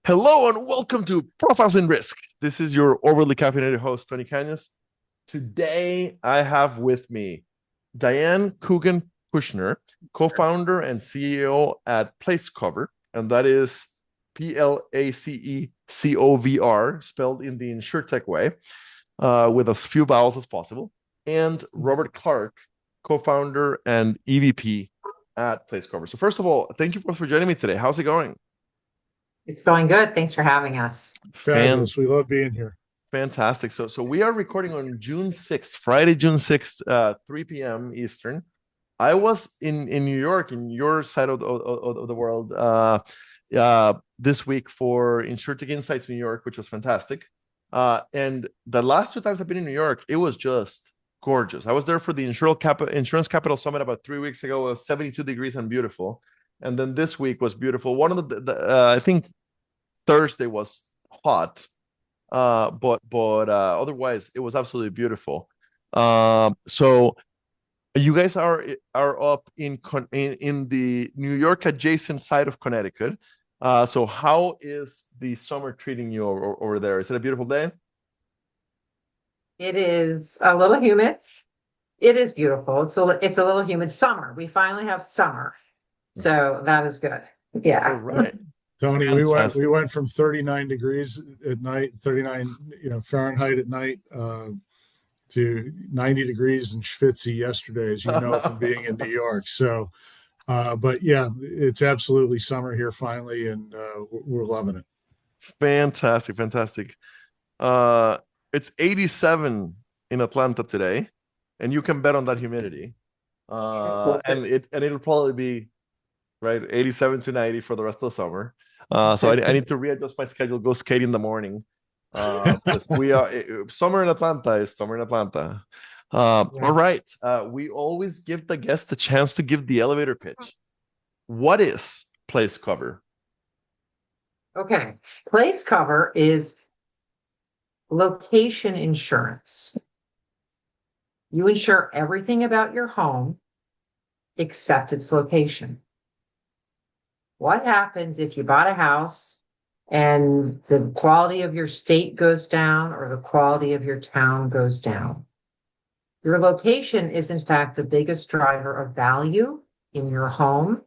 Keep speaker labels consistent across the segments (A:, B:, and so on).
A: Hello and welcome to Profiles in Risk. This is your overly caffeinated host, Tony Cañas. Today, I have with me Diane Coogan Kushner, co-founder and CEO at PLACECovr, and that is PLACECovr, spelled in the InsurTech way, with as few vowels as possible, and Robert Clark, co-founder and EVP at PLACECovr. So first of all, thank you both for joining me today. How's it going?
B: It's going good. Thanks for having us.
C: Fabulous. We love being here.
A: Fantastic. So we are recording on June 6th, Friday, June 6th, 3 p.m. Eastern. I was in New York, in your side of the world, this week for InsurTech Insights New York, which was fantastic. And the last two times I've been in New York, it was just gorgeous. I was there for the Insurance Capital Summit about 3 weeks ago. It was 72 degrees and beautiful. And then this week was beautiful. One of I think Thursday was hot, but otherwise it was absolutely beautiful. So you guys are up in the New York adjacent side of Connecticut. So how is the summer treating you over there? Is it a beautiful day?
B: It is a little humid. It is beautiful. It's a little humid. Summer. We finally have summer, so that is good. Yeah.
A: All right.
C: Tony, we went from 39 degrees at night, 39 Fahrenheit at night, to 90 degrees in Schwitzy yesterday, as you know from being in New York. So, but yeah, it's absolutely summer here finally, and we're loving it.
A: Fantastic. It's 87 in Atlanta today, and you can bet on that humidity. And it'll probably be right 87 to 90 for the rest of the summer. So I need to readjust my schedule, go skate in the morning. We are summer in Atlanta is summer in Atlanta. All right. We always give the guest the chance to give the elevator pitch. What is PLACECovr?
B: Okay. PLACECovr is location insurance. You insure everything about your home except its location. What happens if you bought a house and the quality of your state goes down or the quality of your town goes down? Your location is, in fact, the biggest driver of value in your home.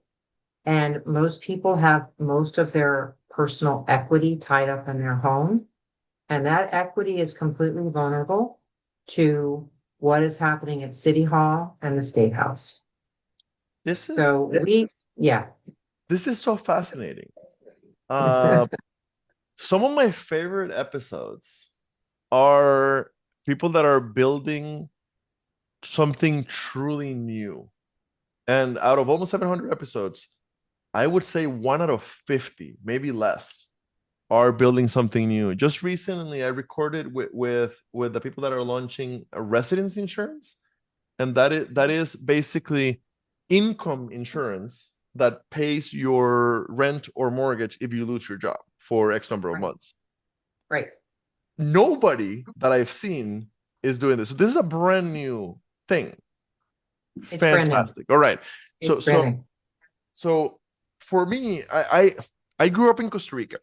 B: And most people have most of their personal equity tied up in their home. And that equity is completely vulnerable to what is happening at City Hall and the State House. This is
A: so fascinating. Some of my favorite episodes are people that are building something truly new. And out of almost 700 episodes, I would say 1 out of 50, maybe less, are building something new. Just recently, I recorded with the people that are launching a residence insurance. And that is basically income insurance that pays your rent or mortgage if you lose your job for X number of months.
B: Right.
A: Nobody that I've seen is doing this. So this is a brand new thing.
B: It's
A: fantastic. All right. So for me, I grew up in Costa Rica.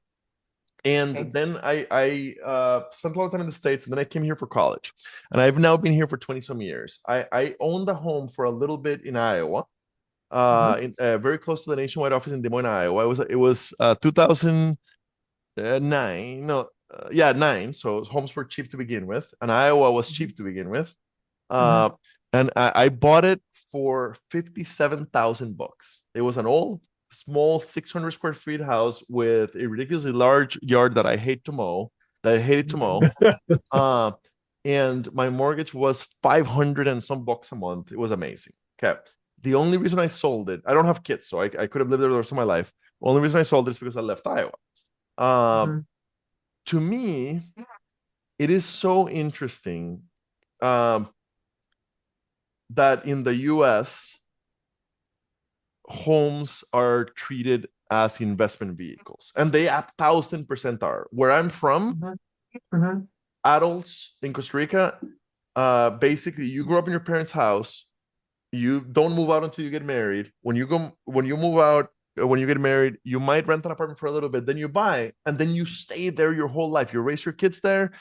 A: And then I spent a lot of time in the States, and then I came here for college. And I've now been here for 20 some years. I owned a home for a little bit in Iowa. Very close to the nationwide office in Des Moines, Iowa. It was 2009. 9. So homes were cheap to begin with, and Iowa was cheap to begin with. And I bought it for $57,000. It was an old, small 600 square feet house with a ridiculously large yard that I hated to mow. And my mortgage was 500 and some bucks a month. It was amazing. Okay. The only reason I sold it, I don't have kids, so I could have lived there the rest of my life. The only reason I sold it is because I left Iowa. To me, it is so interesting that in the US, homes are treated as investment vehicles, and they 1,000% are. Where I'm from, adults in Costa Rica, basically, you grew up in your parents' house. You don't move out until you get married. When you move out, when you get married, you might rent an apartment for a little bit, then you buy, and then you stay there your whole life. You raise your kids there,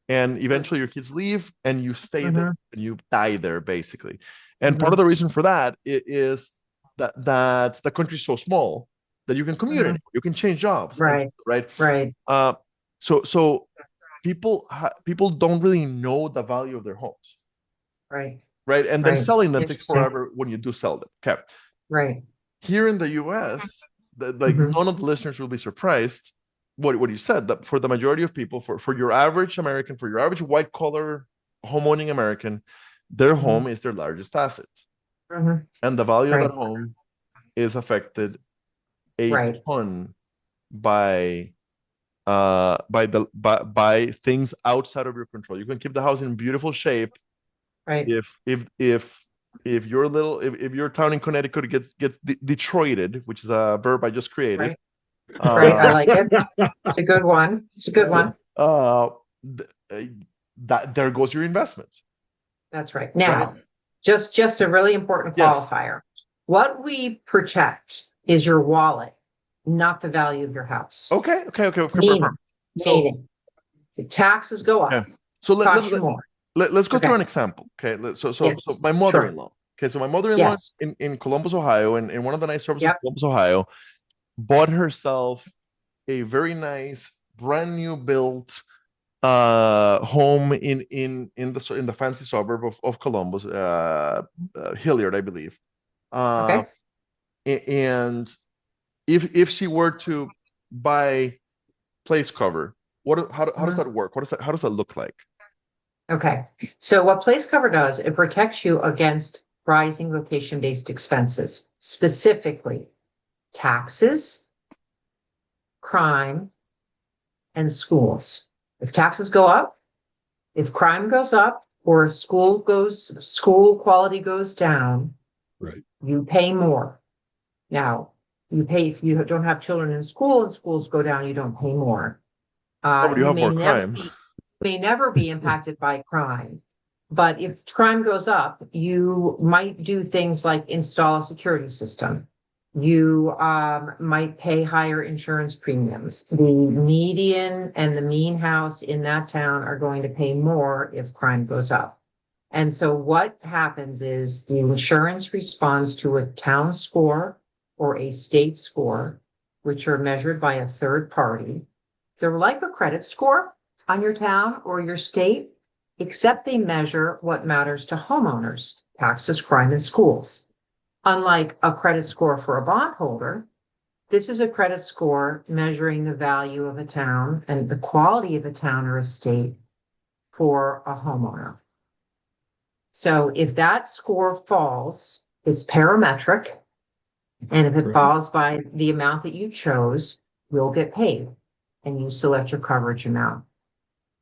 A: and eventually your kids leave, and you stay there, and you die there, basically. And part of the reason for that is that the country's so small that you can commute anywhere, you can change jobs,
B: Right.
A: right. So people don't really know the value of their homes,
B: Right.
A: and then selling them takes
B: Interesting.
A: forever when you do sell them. Okay.
B: Right.
A: Here in the US, none of the listeners will be surprised what you said, that for the majority of people, for your average American, for your average white collar homeowning American, their home is their largest asset. And the value of that home is affected a ton by things outside of your control. You can keep the house in beautiful shape, if your town in Connecticut gets Detroited, which is a verb I just created.
B: Right. I like it. It's a good one.
A: That there goes your investment.
B: That's right. Now, just a really important qualifier. What we protect is your wallet, not the value of your house.
A: Okay.
B: Meaning, the taxes go up.
A: So let's go through an example. Okay. So my mother-in-law. Okay. So my mother-in-law in Columbus, Ohio, and in one of the nice suburbs of Columbus, Ohio, bought herself a very nice, brand new built home in the fancy suburb of Columbus, Hilliard, I believe. And if she were to buy PLACECovr, how does that work? How does that look like?
B: Okay, so what PLACECovr does, it protects you against rising location-based expenses, specifically taxes, crime, and schools. If taxes go up, if crime goes up, or if school quality goes down, you pay more. Now, you pay if you don't have children in school and schools go down, you don't pay more.
A: You have more crime.
B: May never be impacted by crime. But if crime goes up, you might do things like install a security system. You might pay higher insurance premiums. The median and the mean house in that town are going to pay more if crime goes up. And so what happens is the insurance responds to a town score or a state score, which are measured by a third party. They're like a credit score on your town or your state, except they measure what matters to homeowners: taxes, crime, and schools. Unlike a credit score for a bondholder, this is a credit score measuring the value of a town and the quality of a town or a state for a homeowner. So if that score falls, it's parametric. And if it falls by the amount that you chose, you'll get paid, and you select your coverage amount.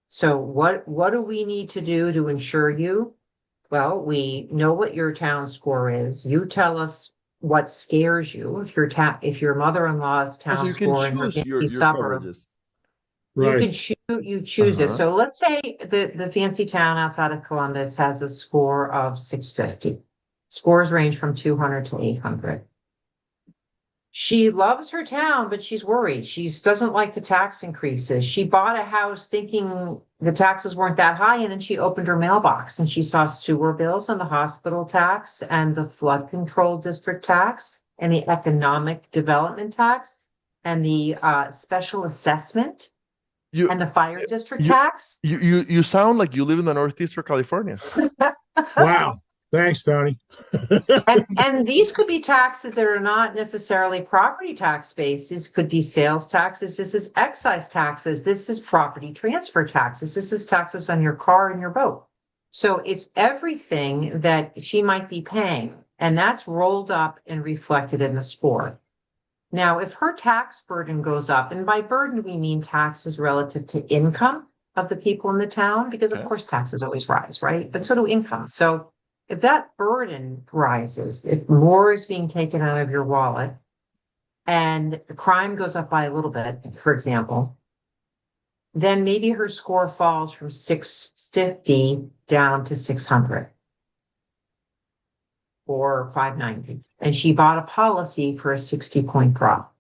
B: So what do we need to do to insure you? Well, we know what your town score is. You tell us what scares you. If your mother-in-law's town score in her fancy suburb, you choose it. So let's say the fancy town outside of Columbus has a score of 650. Scores range from 200 to 800. She loves her town, but she's worried. She doesn't like the tax increases. She bought a house thinking the taxes weren't that high, and then she opened her mailbox and she saw sewer bills and the hospital tax and the flood control district tax and the economic development tax and the special assessment and the fire district tax.
A: You sound like you live in the Northeast of California.
C: Wow. Thanks, Tony.
B: and these could be taxes that are not necessarily property tax based. This could be sales taxes. This is excise taxes. This is property transfer taxes. This is taxes on your car and your boat. So it's everything that she might be paying, and that's rolled up and reflected in the score. Now, if her tax burden goes up, and by burden we mean taxes relative to income of the people in the town, because of course taxes always rise, right? But so do income. So if that burden rises, if more is being taken out of your wallet and crime goes up by a little bit, for example, then maybe her score falls from 650 down to 600. for $590, and she bought a policy for a 60-point drop.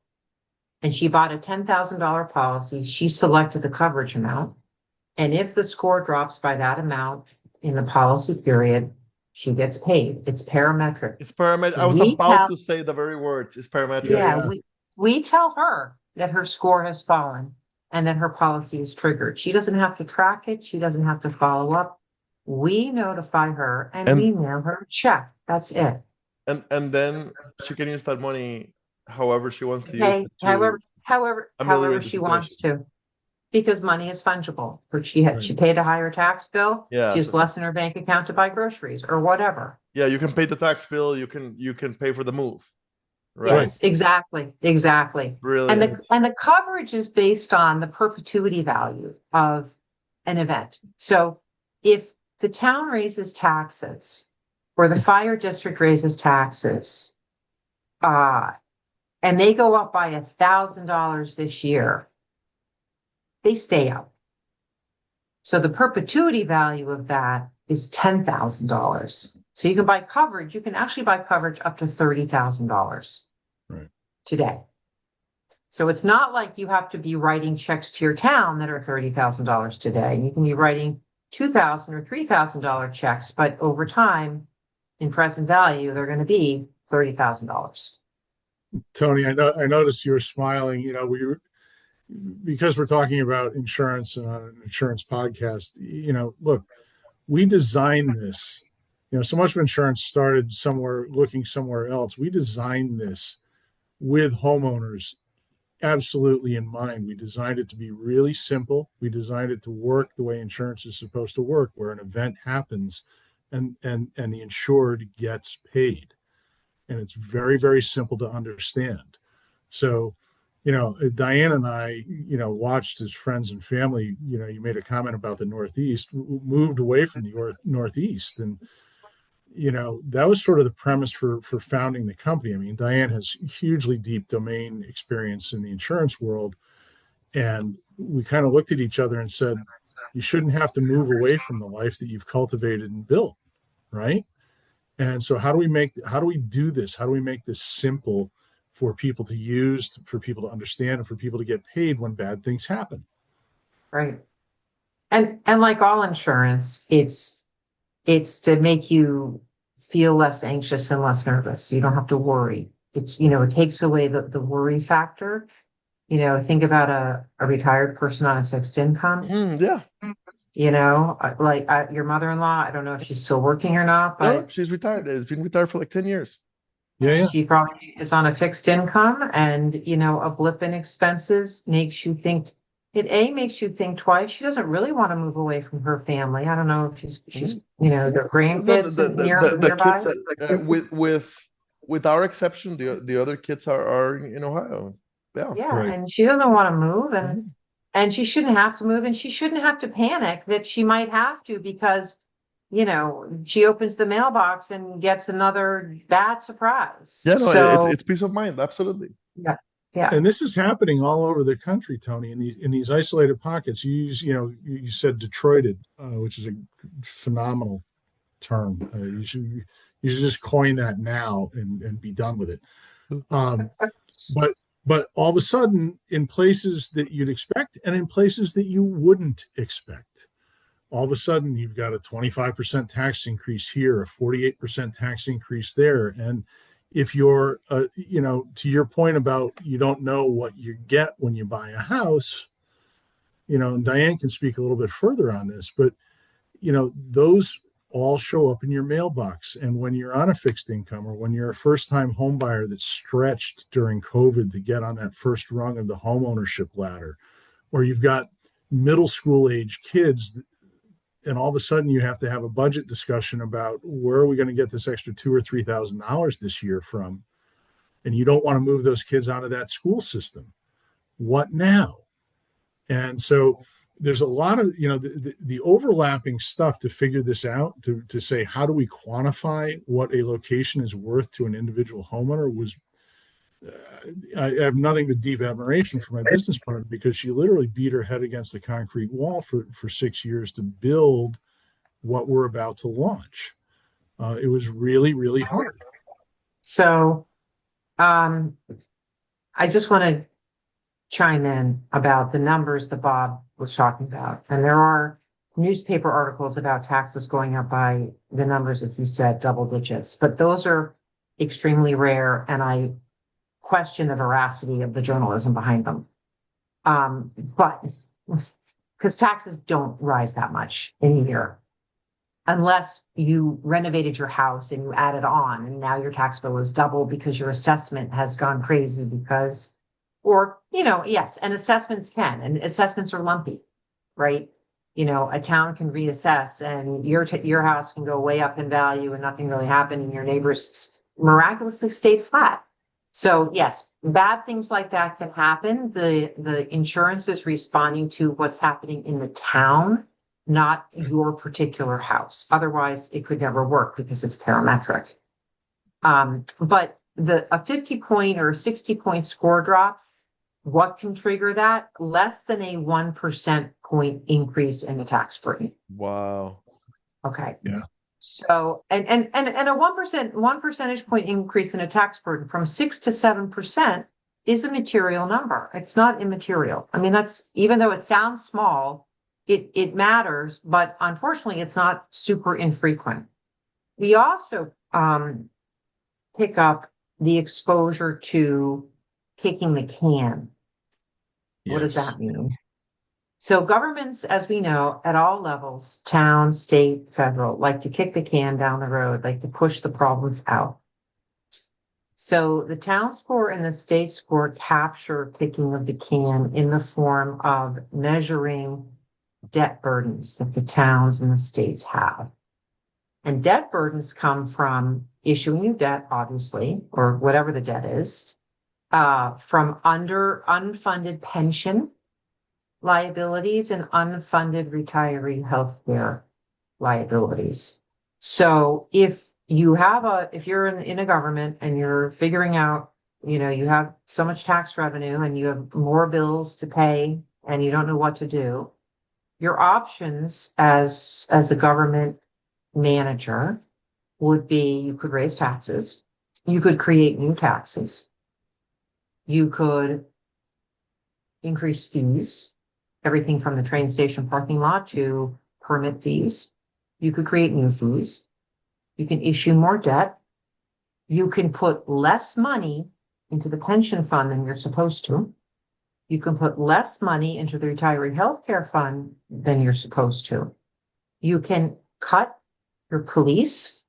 B: And she bought a $10,000 policy. She selected the coverage amount. And if the score drops by that amount in the policy period, she gets paid. It's parametric.
A: It's parametric. I was about to say the very words. It's parametric.
B: Yeah. We tell her that her score has fallen and that her policy is triggered. She doesn't have to track it. She doesn't have to follow up. We notify her and we mail her a check. That's it.
A: And then she can use that money however she wants to use it.
B: However she wants to. Because money is fungible. She paid a higher tax bill.
A: Yeah,
B: she has less in her bank account to buy groceries or whatever.
A: Yeah, you can pay the tax bill. You can pay for the move. Right.
B: Yes, exactly.
A: Brilliant.
B: And the coverage is based on the perpetuity value of an event. So if the town raises taxes or the fire district raises taxes, and they go up by $1,000 this year, they stay up. So the perpetuity value of that is $10,000. So you can buy coverage. You can actually buy coverage up to $30,000 today. So it's not like you have to be writing checks to your town that are $30,000 today. You can be writing $2,000 or $3,000 checks, but over time, in present value, they're going to be $30,000.
C: Tony, I noticed you were smiling. You know, because we're talking about insurance and on an insurance podcast. You know, look, we designed this. You know, so much of insurance started looking somewhere else. We designed this with homeowners absolutely in mind. We designed it to be really simple. We designed it to work the way insurance is supposed to work, where an event happens and the insured gets paid. And it's very, very simple to understand. So, you know, Diane and I, you know, watched as friends and family. You know, you made a comment about the Northeast, moved away from the Northeast. And, you know, that was sort of the premise for founding the company. I mean, Diane has hugely deep domain experience in the insurance world. And we kind of looked at each other and said, you shouldn't have to move away from the life that you've cultivated and built, right? And so how do we do this? How do we make this simple for people to use, for people to understand, and for people to get paid when bad things happen?
B: Right. And like all insurance, it's to make you feel less anxious and less nervous. You don't have to worry. It's, you know, it takes away the worry factor. You know, think about a retired person on a fixed income.
A: Yeah.
B: You know, like your mother-in-law, I don't know if she's still working or not, but
A: no, she's retired. She's been retired for like 10 years.
C: Yeah.
B: She probably is on a fixed income, and, you know, a blip in expenses makes you think twice. She doesn't really want to move away from her family. I don't know if she's you know, their grandkids nearby.
A: Kids, with our exception, the other kids are in Ohio.
B: Yeah.
C: Right.
B: And she doesn't want to move, and she shouldn't have to move, and she shouldn't have to panic that she might have to, because, you know, she opens the mailbox and gets another bad surprise.
A: Yeah, no,
B: so,
A: it's peace of mind. Absolutely.
B: Yeah.
C: And this is happening all over the country, Tony, in these isolated pockets. You said Detroited, which is a phenomenal term. You should just coin that now and be done with it. But all of a sudden, in places that you'd expect and in places that you wouldn't expect, all of a sudden you've got a 25% tax increase here, a 48% tax increase there. And if you're, you know, to your point about you don't know what you get when you buy a house, you know, and Diane can speak a little bit further on this, but, you know, those all show up in your mailbox. And when you're on a fixed income, or when you're a first-time home buyer that's stretched during COVID to get on that first rung of the home ownership ladder, or you've got middle school age kids, and all of a sudden you have to have a budget discussion about where are we going to get this extra $2,000 or $3,000 this year from, and you don't want to move those kids out of that school system. What now? And so there's a lot of, you know, the overlapping stuff to figure this out, to say, how do we quantify what a location is worth to an individual homeowner was, I have nothing but deep admiration for my business partner, because she literally beat her head against the concrete wall for 6 years to build what we're about to launch. It was really, really hard.
B: So, I just want to chime in about the numbers that Bob was talking about. And there are newspaper articles about taxes going up by the numbers that he said, double digits, but those are extremely rare. And I question the veracity of the journalism behind them. But because taxes don't rise that much in a year, unless you renovated your house and you added on, and now your tax bill is double because your assessment has gone crazy because, or, yes, and assessments are lumpy, right? A town can reassess and your house can go way up in value and nothing really happened and your neighbors miraculously stayed flat. So yes, bad things like that can happen. The insurance is responding to what's happening in the town, not your particular house. Otherwise, it could never work because it's parametric. But a 50-point or 60-point score drop, what can trigger that? Less than a 1% point increase in the tax burden.
A: Wow.
B: Okay.
C: Yeah.
B: So, and a 1 percentage point increase in a tax burden from 6 to 7% is a material number. It's not immaterial. I mean, that's, even though it sounds small, it matters, but unfortunately it's not super infrequent. We also pick up the exposure to kicking the can. What does that mean? So governments, as we know, at all levels, town, state, federal, like to kick the can down the road, like to push the problems out. So the town score and the state score capture kicking of the can in the form of measuring debt burdens that the towns and the states have. And debt burdens come from issuing new debt, obviously, or whatever the debt is, from unfunded pension liabilities and unfunded retiree health care liabilities. So if you're in a government and you're figuring out, you have so much tax revenue and you have more bills to pay and you don't know what to do, your options as a government manager would be, you could raise taxes, you could create new taxes, you could increase fees, everything from the train station parking lot to permit fees. You could create new fees. You can issue more debt. You can put less money into the pension fund than you're supposed to. You can put less money into the retiree healthcare fund than you're supposed to. You can cut your police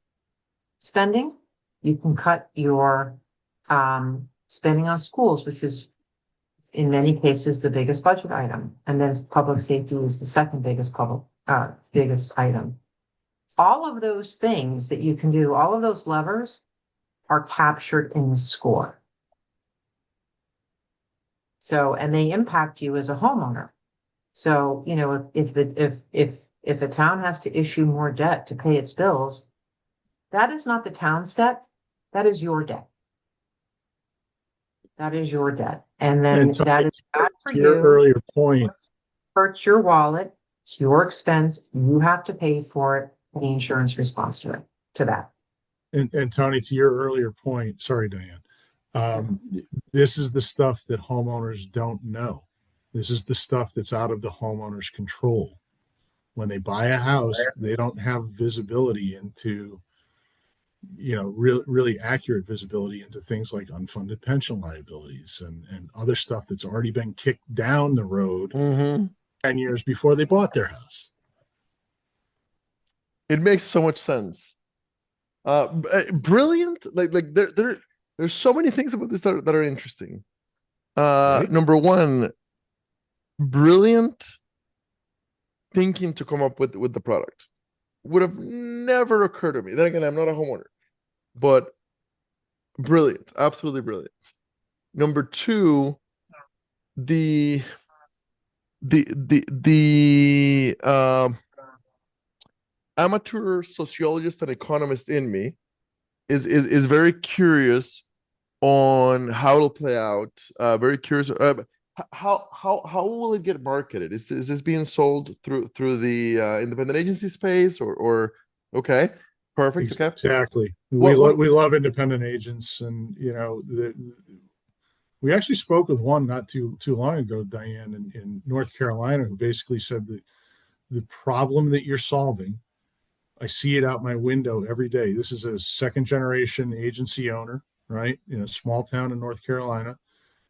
B: spending. You can cut your spending on schools, which is in many cases the biggest budget item, and then public safety is the second biggest biggest item. All of those things that you can do, all of those levers are captured in the score. So, and they impact you as a homeowner. So, if a town has to issue more debt to pay its bills, that is not the town's debt, that is your debt. That is your debt. And then that is bad for you.
C: Your earlier point.
B: Hurts your wallet. It's your expense. You have to pay for it. And the insurance responds to that.
C: And Tony, to your earlier point, sorry, Diane, this is the stuff that homeowners don't know. This is the stuff that's out of the homeowner's control. When they buy a house, they don't have visibility into, really accurate visibility into things like unfunded pension liabilities and other stuff that's already been kicked down the road 10 years before they bought their house.
A: It makes so much sense. Brilliant. Like there's so many things about this that are interesting.
C: Right?
A: Number one, brilliant thinking to come up with the product. Would have never occurred to me. Then again, I'm not a homeowner, but brilliant, absolutely brilliant. Number two, the amateur sociologist and economist in me is very curious on how it'll play out. Very curious. How will it get marketed? Is this being sold through the independent agency space or okay? Perfect. Okay.
C: Exactly.
A: What
C: We love independent agents, and we actually spoke with one not too long ago, Diane, in North Carolina, who basically said that the problem that you're solving, I see it out my window every day. This is a second generation agency owner, right? In a small town in North Carolina.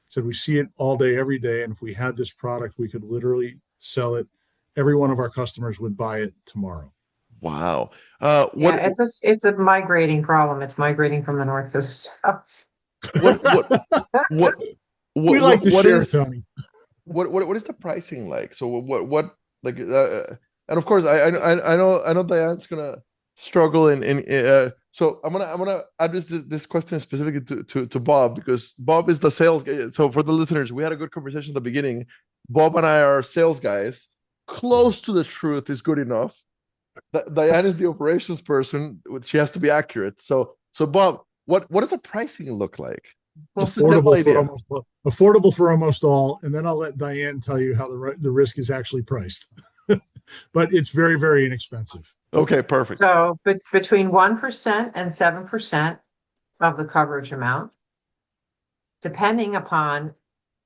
C: Said we see it all day, every day. And if we had this product, we could literally sell it. Every one of our customers would buy it tomorrow.
A: Wow.
B: Yeah,
A: What
B: it's a migrating problem. It's migrating from the north to the south.
A: what what
C: We like to
A: what
C: share,
A: is
C: Tony.
A: what is the pricing like? So what like and of course I know Diane's gonna struggle in so I'm gonna address this question specifically to Bob, because Bob is the sales guy. So for the listeners, we had a good conversation at the beginning. Bob and I are sales guys. Close to the truth is good enough. Diane is the operations person. She has to be accurate. So Bob, what does the pricing look like? Just a general idea.
C: Affordable for almost all, and then I'll let Diane tell you how the risk is actually priced. But it's very, very inexpensive.
A: Okay, perfect.
B: So between 1% and 7% of the coverage amount, depending upon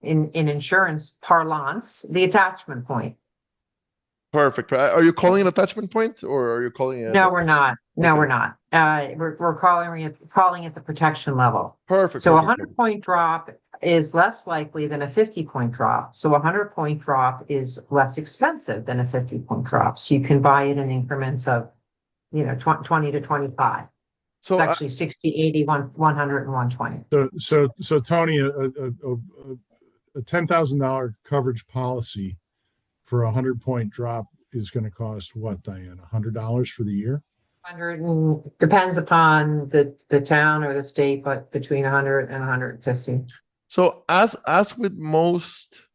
B: in insurance parlance, the attachment point.
A: Perfect. Are you calling it attachment point, or are you calling it?
B: No, we're not. No,
A: Okay.
B: we're not. We're calling it the protection level.
A: Perfect.
B: So a
A: Perfect.
B: 100-point drop is less likely than a 50-point drop. So a 100-point drop is less expensive than a 50-point drop. So you can buy it in increments of, 20 to 25.
A: So
B: It's actually 60, 80, 100, and 120.
C: So Tony, a $10,000 coverage policy for a 100-point drop is going to cost what, Diane? $100 for the year?
B: 100 and depends upon the town or the state, but between 100 and 150.
A: So as with most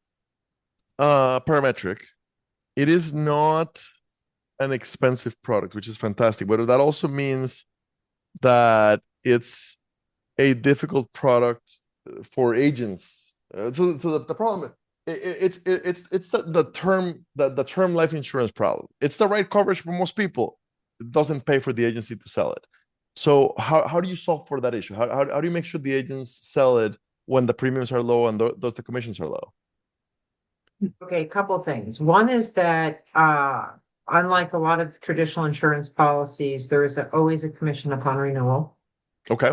A: parametric, it is not an expensive product, which is fantastic. But that also means that it's a difficult product for agents. So the problem, it's the term life insurance problem. It's the right coverage for most people. It doesn't pay for the agency to sell it. So how do you solve for that issue? How do you make sure the agents sell it when the premiums are low and thus the commissions are low?
B: Okay, a couple of things. One is that unlike a lot of traditional insurance policies, there is always a commission upon renewal.
A: Okay.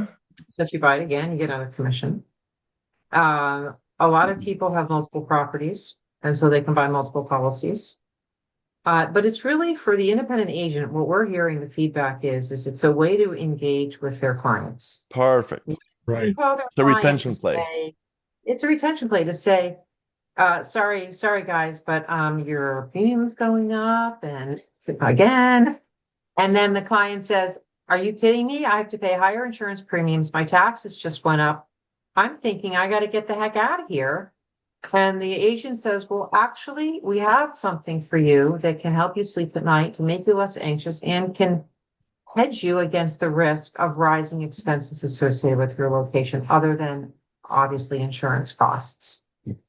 B: So if you buy it again, you get another commission. A lot of people have multiple properties, and so they can buy multiple policies. But it's really for the independent agent. What we're hearing, the feedback is it's a way to engage with their clients.
A: Perfect.
C: Right.
A: The retention play.
B: It's a retention play to say, sorry guys, but your premium's going up and again. And then the client says, are you kidding me? I have to pay higher insurance premiums. My taxes just went up. I'm thinking I got to get the heck out of here. And the agent says, well, actually, we have something for you that can help you sleep at night, to make you less anxious, and can hedge you against the risk of rising expenses associated with your location, other than obviously insurance costs.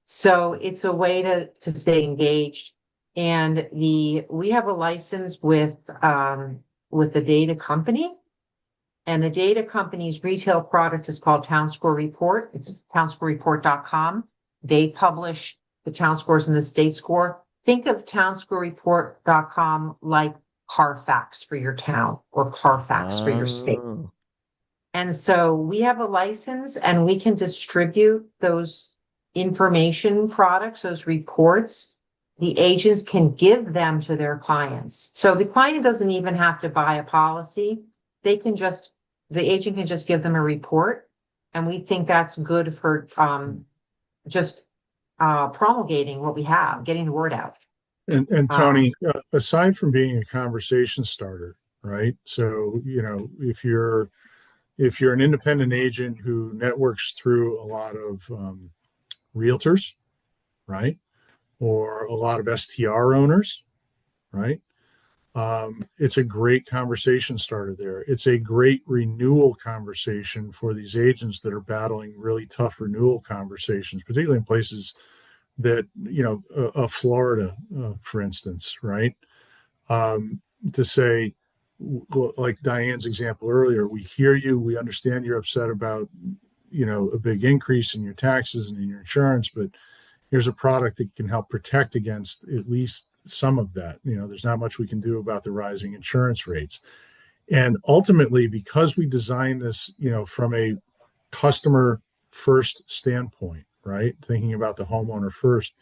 B: So it's a way to stay engaged. And we have a license with the data company. And the data company's retail product is called Town Score Report. It's townscorereport.com. They publish the town scores and the state score. Think of townscorereport.com like Carfax for your town or Carfax for your state. And so we have a license and we can distribute those information products, those reports. The agents can give them to their clients. So the client doesn't even have to buy a policy. The agent can just give them a report. And we think that's good for promulgating what we have, getting the word out.
C: And Tony, aside from being a conversation starter, right? So, if you're an independent agent who networks through a lot of realtors, right? Or a lot of STR owners, right? It's a great conversation starter there. It's a great renewal conversation for these agents that are battling really tough renewal conversations, particularly in places that, Florida, for instance, right? To say, like Diane's example earlier, we hear you, we understand you're upset about, a big increase in your taxes and in your insurance, but here's a product that can help protect against at least some of that. There's not much we can do about the rising insurance rates. And ultimately, because we designed this, from a customer first standpoint, right? Thinking about the homeowner first,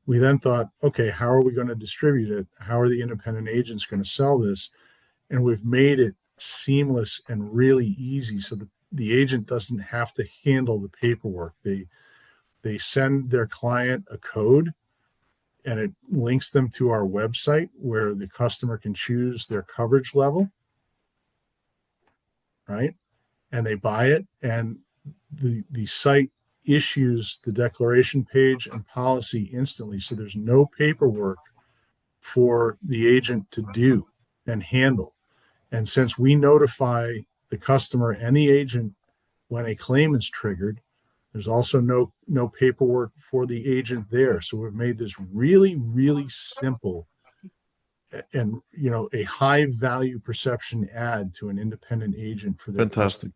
C: we then thought, okay, how are we going to distribute it? How are the independent agents going to sell this? And we've made it seamless and really easy so the agent doesn't have to handle the paperwork. They send their client a code and it links them to our website where the customer can choose their coverage level, right? And they buy it, and the site issues the declaration page and policy instantly. So there's no paperwork for the agent to do and handle. And since we notify the customer and the agent when a claim is triggered, there's also no paperwork for the agent there. So we've made this really, really simple and a high value perception add to an independent agent for their
A: Fantastic.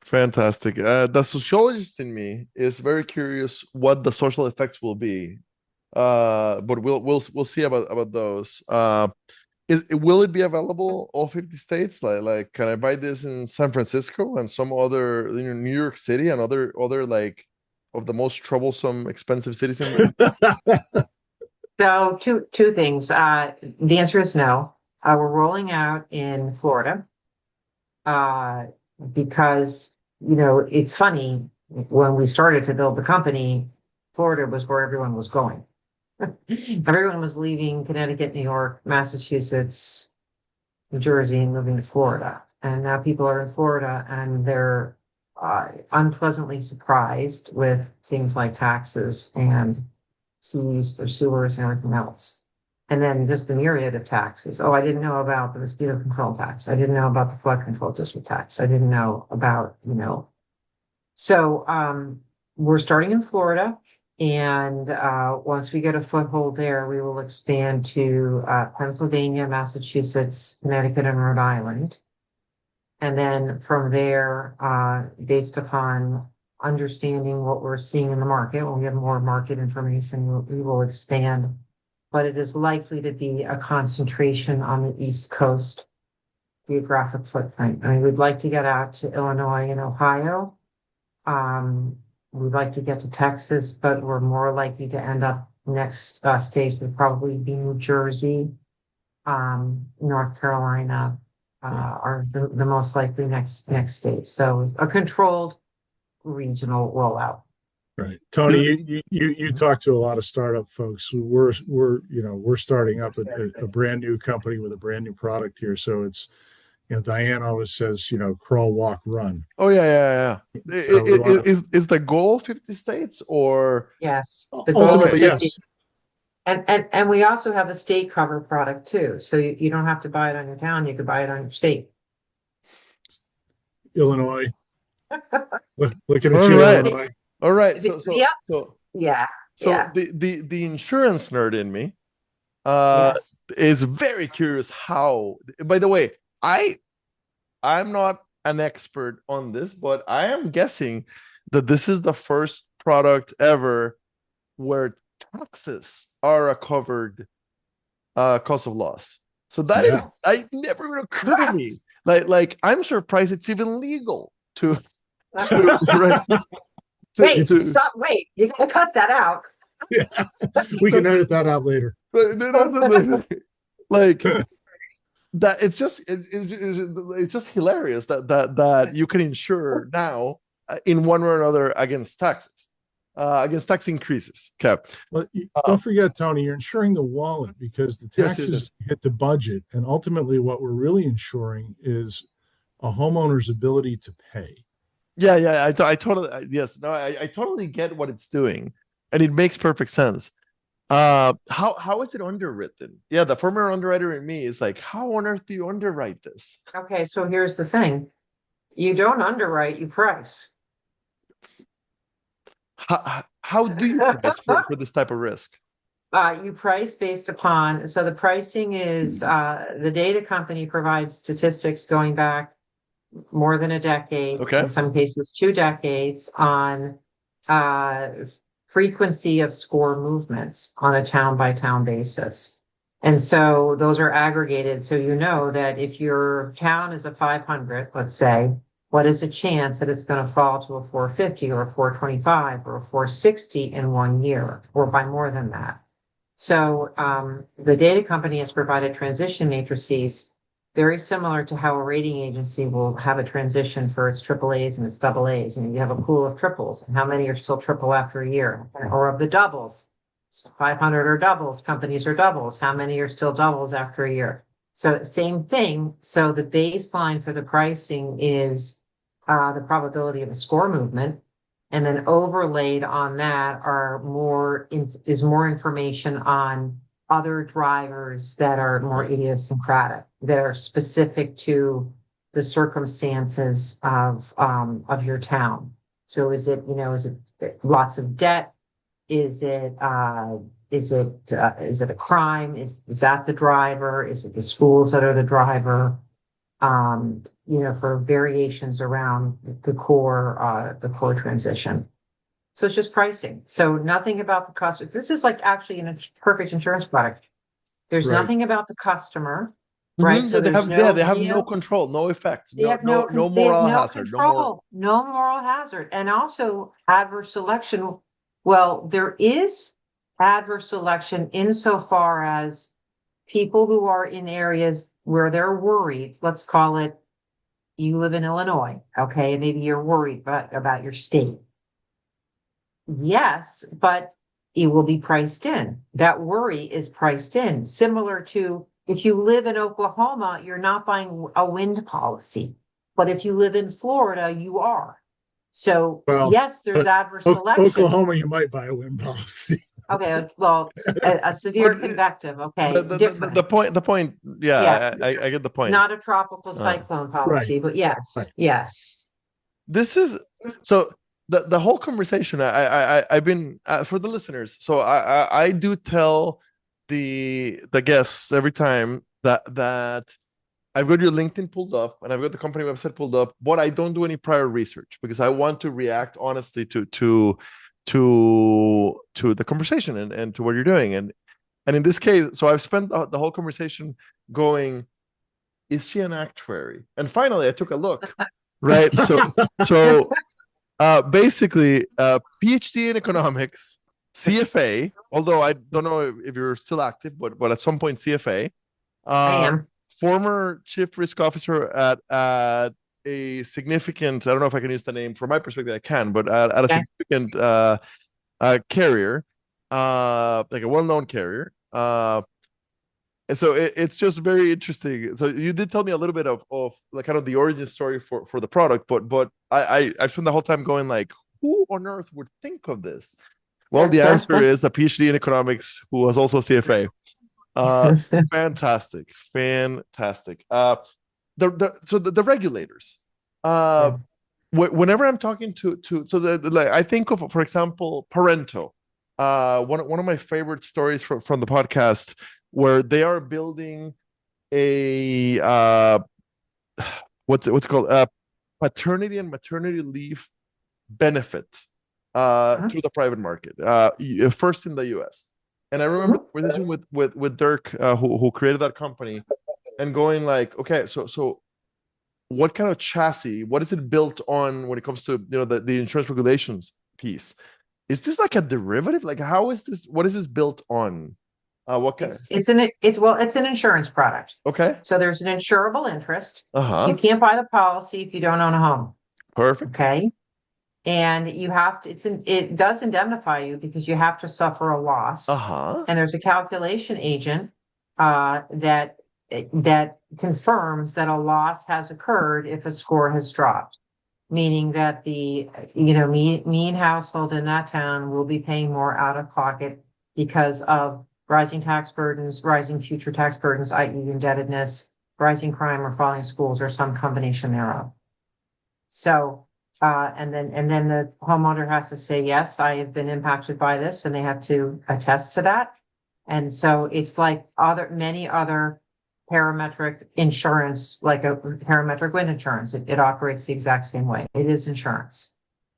A: Fantastic. The sociologist in me is very curious what the social effects will be. But we'll see about those. Will it be available all 50 states? Like can I buy this in San Francisco and some other, New York City and other like of the most troublesome, expensive cities in
B: So two things. The answer is no. We're rolling out in Florida because, it's funny, when we started to build the company, Florida was where everyone was going. Everyone was leaving Connecticut, New York, Massachusetts, New Jersey, and moving to Florida. And now people are in Florida and they're unpleasantly surprised with things like taxes and fees for sewers and everything else. And then just the myriad of taxes. Oh, I didn't know about the mosquito control tax. I didn't know about the flood control district tax. I didn't know about, So we're starting in Florida. And once we get a foothold there, we will expand to Pennsylvania, Massachusetts, Connecticut, and Rhode Island. And then from there, based upon understanding what we're seeing in the market, when we have more market information, we will expand. But it is likely to be a concentration on the East Coast geographic footprint. I mean, we'd like to get out to Illinois and Ohio. We'd like to get to Texas, but we're more likely to end up next states would probably be New Jersey, North Carolina, are the most likely next states. So a controlled regional rollout.
C: Right, Tony, you talk to a lot of startup folks. We're starting up a brand new company with a brand new product here, so it's. Diane always says, crawl, walk, run.
A: Oh yeah. So is the goal 50 states or?
B: Yes, the goal is 50.
C: Yes.
B: And we also have a state cover product too. So you don't have to buy it on your town. You could buy it on your state.
C: Illinois. Looking at you,
A: right.
C: Illinois.
A: All right.
B: Yeah.
A: The insurance nerd in me is very curious how, by the way, I'm not an expert on this, but I am guessing that this is the first product ever where taxes are a covered cause of loss. So that is, I never even occurred to me. Like I'm surprised it's even legal to
B: wait, you gotta cut that out.
C: Yeah. We can edit that out later.
A: Like that it's just hilarious that you can insure now in one way or another against taxes, against tax increases. Okay.
C: Well, don't forget, Tony, you're insuring the wallet because the taxes hit the budget, and ultimately what we're really insuring is a homeowner's ability to pay.
A: I totally I totally get what it's doing, and it makes perfect sense. How is it underwritten? Yeah, the former underwriter in me is like, how on earth do you underwrite this?
B: Okay, so here's the thing. You don't underwrite, you price.
A: How do you price for this type of risk?
B: You price based upon, so the pricing is, the data company provides statistics going back more than a decade,
A: Okay.
B: in some cases 2 decades, on frequency of score movements on a town by town basis. And so those are aggregated. So you know that if your town is a 500, let's say, what is the chance that it's going to fall to a 450 or a 425 or a 460 in 1 year, or by more than that? So the data company has provided transition matrices very similar to how a rating agency will have a transition for its AAAs and its AAs. You have a pool of triples, and how many are still triple after a year, or of the doubles. 500 are doubles, companies are doubles. How many are still doubles after a year? So same thing. So the baseline for the pricing is the probability of a score movement. And then overlaid on that is more information on other drivers that are more idiosyncratic, that are specific to the circumstances of your town. So is it lots of debt? Is it a crime? Is that the driver? Is it the schools that are the driver? For variations around the core transition. So it's just pricing. So nothing about the customer. This is like actually a perfect insurance product. There's nothing about the customer, right?
A: Mhm.
B: So
A: they have no control, no effect,
B: they have
A: no moral hazard,
B: control, no moral hazard, and also adverse selection. Well, there is adverse selection insofar as people who are in areas where they're worried, let's call it, you live in Illinois, okay, maybe you're worried about your state. Yes, but it will be priced in. That worry is priced in. Similar to if you live in Oklahoma, you're not buying a wind policy. But if you live in Florida, you are. So yes, there's adverse selection.
C: Oklahoma, you might buy a wind policy.
B: Okay, well, a severe convective, okay, different.
A: The point, yeah. I get the point.
B: Not a tropical cyclone policy, but yes, yes.
A: This is so the whole conversation. I've been for the listeners. So I do tell the guests every time that I've got your LinkedIn pulled up and I've got the company website pulled up, but I don't do any prior research because I want to react honestly to the conversation and to what you're doing. And in this case, so I've spent the whole conversation going, is she an actuary? And finally I took a look, right? So basically PhD in economics, CFA, although I don't know if you're still active, but at some point CFA.
B: I am.
A: Former chief risk officer at a significant, I don't know if I can use the name from my perspective, I can, but at a significant carrier, like a well-known carrier. And so it's just very interesting. So you did tell me a little bit of like kind of the origin story for the product, but I spent the whole time going like, who on earth would think of this? Well, the answer is a PhD in economics who was also a CFA. Fantastic. So the regulators, whenever I'm talking to like I think of, for example, Parento, one of my favorite stories from the podcast, where they are building a what's it called, paternity and maternity leave benefit through the private market, first in the US. And I remember conversation with Dirk, who created that company, and going like, okay, so what kind of chassis? What is it built on when it comes to the insurance regulations piece? Is this like a derivative? Like, how is this? What is this built on? What kind?
B: It's an insurance product.
A: Okay.
B: So there's an insurable interest.
A: Uh-huh.
B: You can't buy the policy if you don't own a home.
A: Perfect.
B: Okay. And you have to, it does indemnify you because you have to suffer a loss.
A: Uh-huh.
B: And there's a calculation agent that confirms that a loss has occurred if a score has dropped, meaning that the mean household in that town will be paying more out of pocket because of rising tax burdens, rising future tax burdens, i.e. indebtedness, rising crime, or falling schools, or some combination thereof. So and then the homeowner has to say, yes, I have been impacted by this, and they have to attest to that. And so it's like many other parametric insurance, like a parametric wind insurance. It operates the exact same way. It is insurance.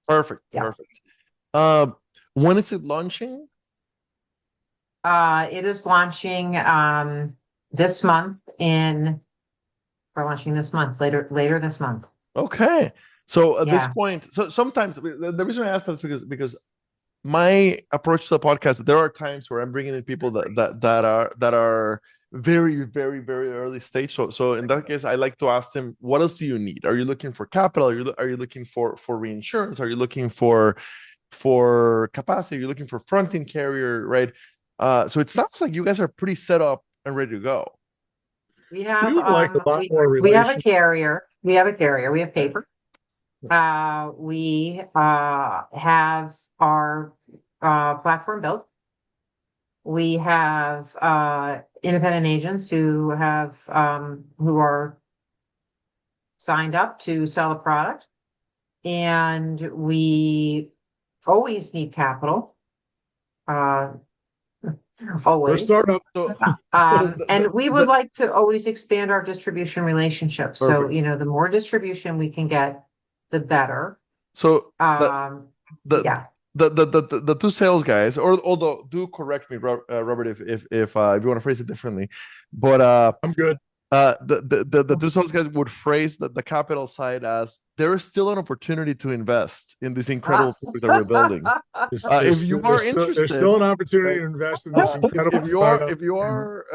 A: Perfect.
B: Yeah.
A: Perfect. When is it launching?
B: It is launching this month we're launching this month, later this month.
A: Okay. So at this
B: Yeah.
A: point, so sometimes the reason I asked that is because my approach to the podcast, there are times where I'm bringing in people that are very, very, very early stage. So in that case, I like to ask them, what else do you need? Are you looking for capital? Are you looking for reinsurance? Are you looking for capacity? Are you looking for fronting carrier? Right. So it sounds like you guys are pretty set up and ready to go.
B: We have
C: would like a lot more
B: we have a
C: relation.
B: carrier. We have paper. We have our platform built. We have independent agents who are signed up to sell a product, and we always need capital.
C: We're
B: Always.
C: startup.
A: So
B: And we would like to always expand our distribution relationships. So,
A: Perfect.
B: the more distribution we can get, the better.
A: So
B: Yeah.
A: the two sales guys, or although do correct me, Robert, if you want to phrase it differently, but
C: I'm good.
A: the two sales guys would phrase the capital side as there is still an opportunity to invest in this incredible product that we're building. If you are interested,
C: there's still an opportunity to invest in this incredible startup.
A: if you are,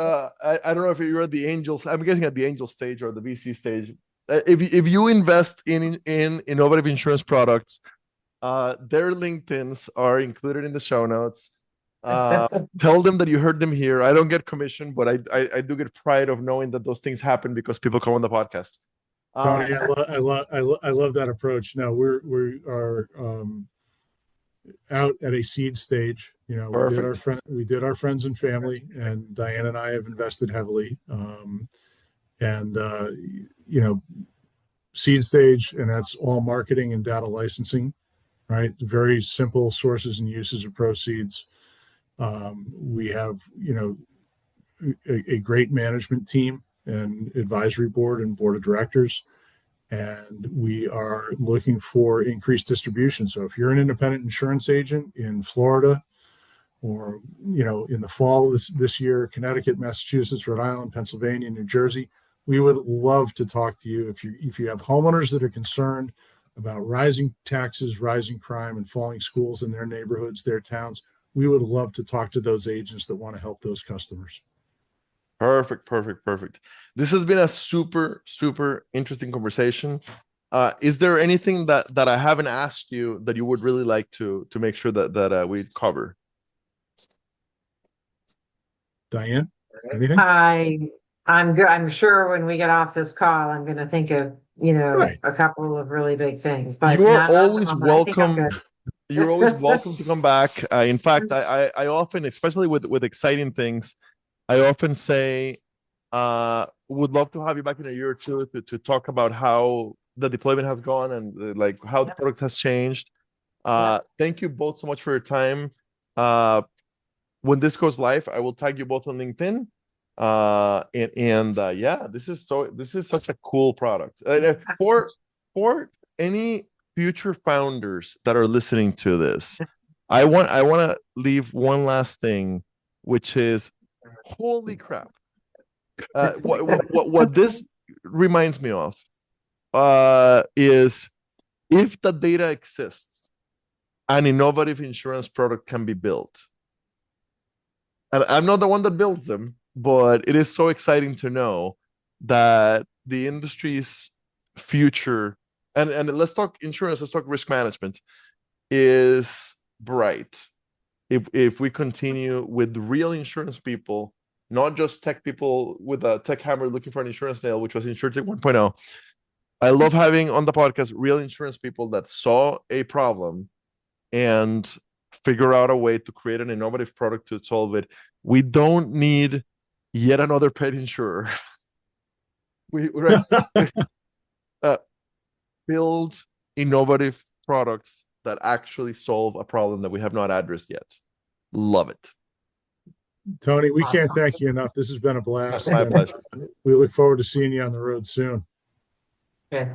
A: I don't know if you're at the angels. I'm guessing at the angel stage or the VC stage. If you invest in innovative insurance products, their LinkedIns are included in the show notes. Tell them that you heard them here. I don't get commission, but I do get pride of knowing that those things happen because people come on the podcast.
C: Tony, I love that approach. Now we are out at a seed stage. We did our friends and family, and Diane and I have invested heavily. And seed stage, and that's all marketing and data licensing, right? Very simple sources and uses of proceeds. We have a great management team and advisory board and board of directors, and we are looking for increased distribution. So if you're an independent insurance agent in Florida, or in the fall of this year, Connecticut, Massachusetts, Rhode Island, Pennsylvania, New Jersey, we would love to talk to you. If you have homeowners that are concerned about rising taxes, rising crime, and falling schools in their neighborhoods, their towns, we would love to talk to those agents that want to help those customers.
A: Perfect. This has been a super, super interesting conversation. Is there anything that I haven't asked you that you would really like to make sure that we cover?
C: Diane, anything?
B: I'm good. I'm sure when we get off this call, I'm going to think of
C: Right.
B: a couple of really big things. But
A: you are
B: not at the
A: always
B: moment. I think I'm
A: welcome.
B: good.
A: You're always welcome to come back. In fact, I often, especially with exciting things, I often say, would love to have you back in a year or two to talk about how the deployment has gone and like how the product has changed. Thank you both so much for your time. When this goes live, I will tag you both on LinkedIn. Yeah, this is such a cool product. For any future founders that are listening to this, I want to leave one last thing, which is, holy crap. What this reminds me of is, if the data exists, an innovative insurance product can be built. And I'm not the one that builds them, but it is so exciting to know that the industry's future, and let's talk insurance, let's talk risk management, is bright if we continue with real insurance people, not just tech people with a tech hammer looking for an insurance nail, which was InsurTech 1.0. I love having on the podcast real insurance people that saw a problem and figure out a way to create an innovative product to solve it. We don't need yet another pet insurer. we build innovative products that actually solve a problem that we have not addressed yet. Love it.
C: Tony, we can't
B: Awesome.
C: thank you enough. This has been a blast.
A: My
C: and
A: pleasure.
C: we look forward to seeing you on the road soon.
B: Good.